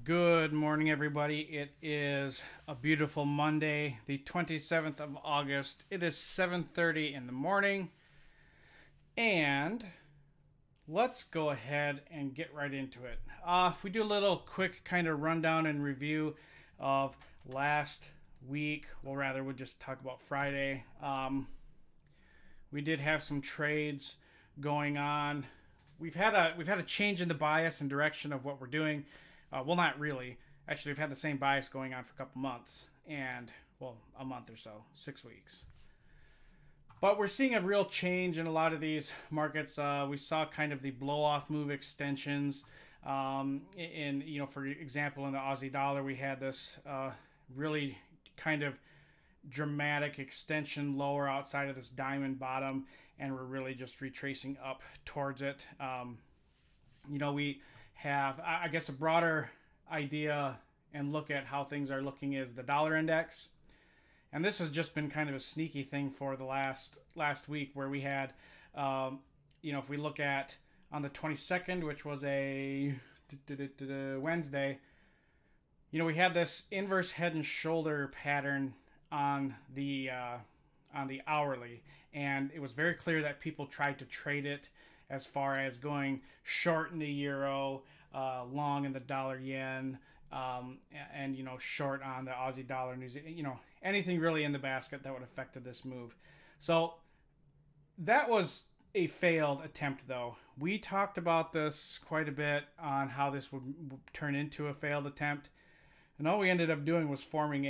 Good morning, everybody. It is a beautiful Monday, the 27th of August. It is 7:30 in the morning, and let's go ahead and get right into it. If we do a little quick kind of rundown and review of last week, well, rather, we'll just talk about Friday. We did have some trades going on. We've had a change in the bias and direction of what we're doing. Well, not really. Actually, we've had the same bias going on for a couple months, and well, a month or so, 6 weeks. But we're seeing a real change in a lot of these markets. We saw kind of the blow-off move extensions. For example, in the Aussie dollar, we had this really kind of dramatic extension lower outside of this diamond bottom, and we're really just retracing up towards it. We have, I guess, a broader idea and look at how things are looking is the dollar index. And this has just been kind of a sneaky thing for the last week, where we had, if we look at on the 22nd, which was a Wednesday, we had this inverse head and shoulder pattern on the hourly, and it was very clear that people tried to trade it as far as going short in the euro, long in the dollar yen, and short on the Aussie dollar, New Zealand, anything really in the basket that would have affected this move. So that was a failed attempt, though. We talked about this quite a bit on how this would turn into a failed attempt, and all we ended up doing was forming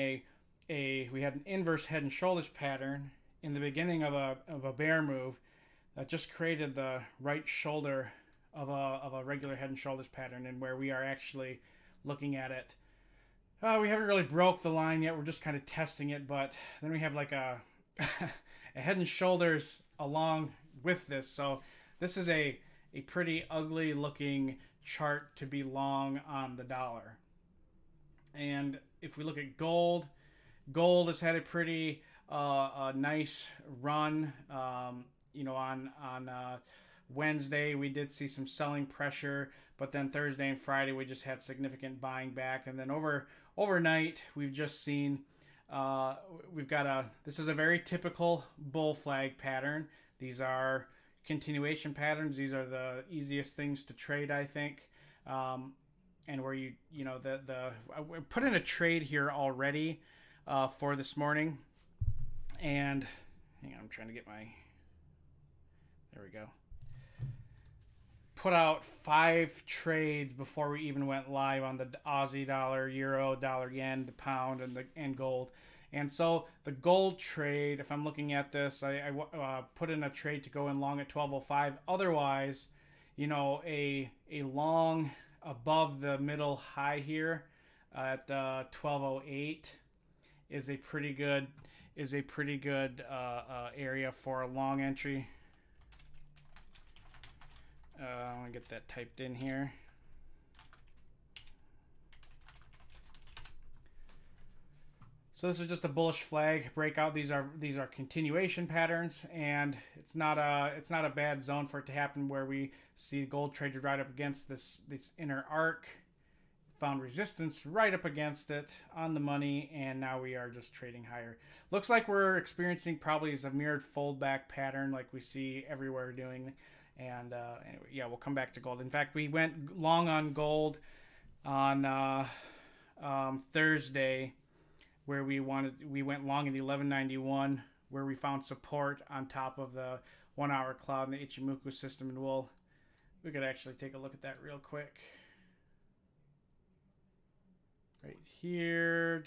we had an inverse head and shoulders pattern in the beginning of a bear move that just created the right shoulder of a regular head and shoulders pattern, and where we are actually looking at it. We haven't really broke the line yet. We're just kind of testing it, but then we have like a head and shoulders along with this. So this is a pretty ugly looking chart to be long on the dollar. And if we look at gold has had a pretty nice run. On Wednesday we did see some selling pressure, but then Thursday and Friday we just had significant buying back, and then overnight we've just seen this is a very typical bull flag pattern. These are continuation patterns. These are the easiest things to trade, I think, and where we put in a trade here already for this morning, and hang on, I'm trying to get my. There we go. Put out 5 trades before we even went live on the Aussie dollar, euro, dollar yen, the pound, and gold. And so the gold trade, if I'm looking at this, I put in a trade to go in long at 12.05. Otherwise, a long above the middle high here at 12.08 is a pretty good area for a long entry. I'm going to get that typed in here. So this is just a bullish flag breakout. These are continuation patterns, and it's not a bad zone for it to happen, where we see gold traded right up against this inner arc, found resistance right up against it on the money, and now we are just trading higher. Looks like we're experiencing probably is a mirrored foldback pattern like we see everywhere doing. And anyway, yeah, we'll come back to gold. In fact, we went long on gold on Thursday, where we went long in the 1191, where we found support on top of the 1 hour cloud in the Ichimoku system, and we could actually take a look at that real quick. Right here.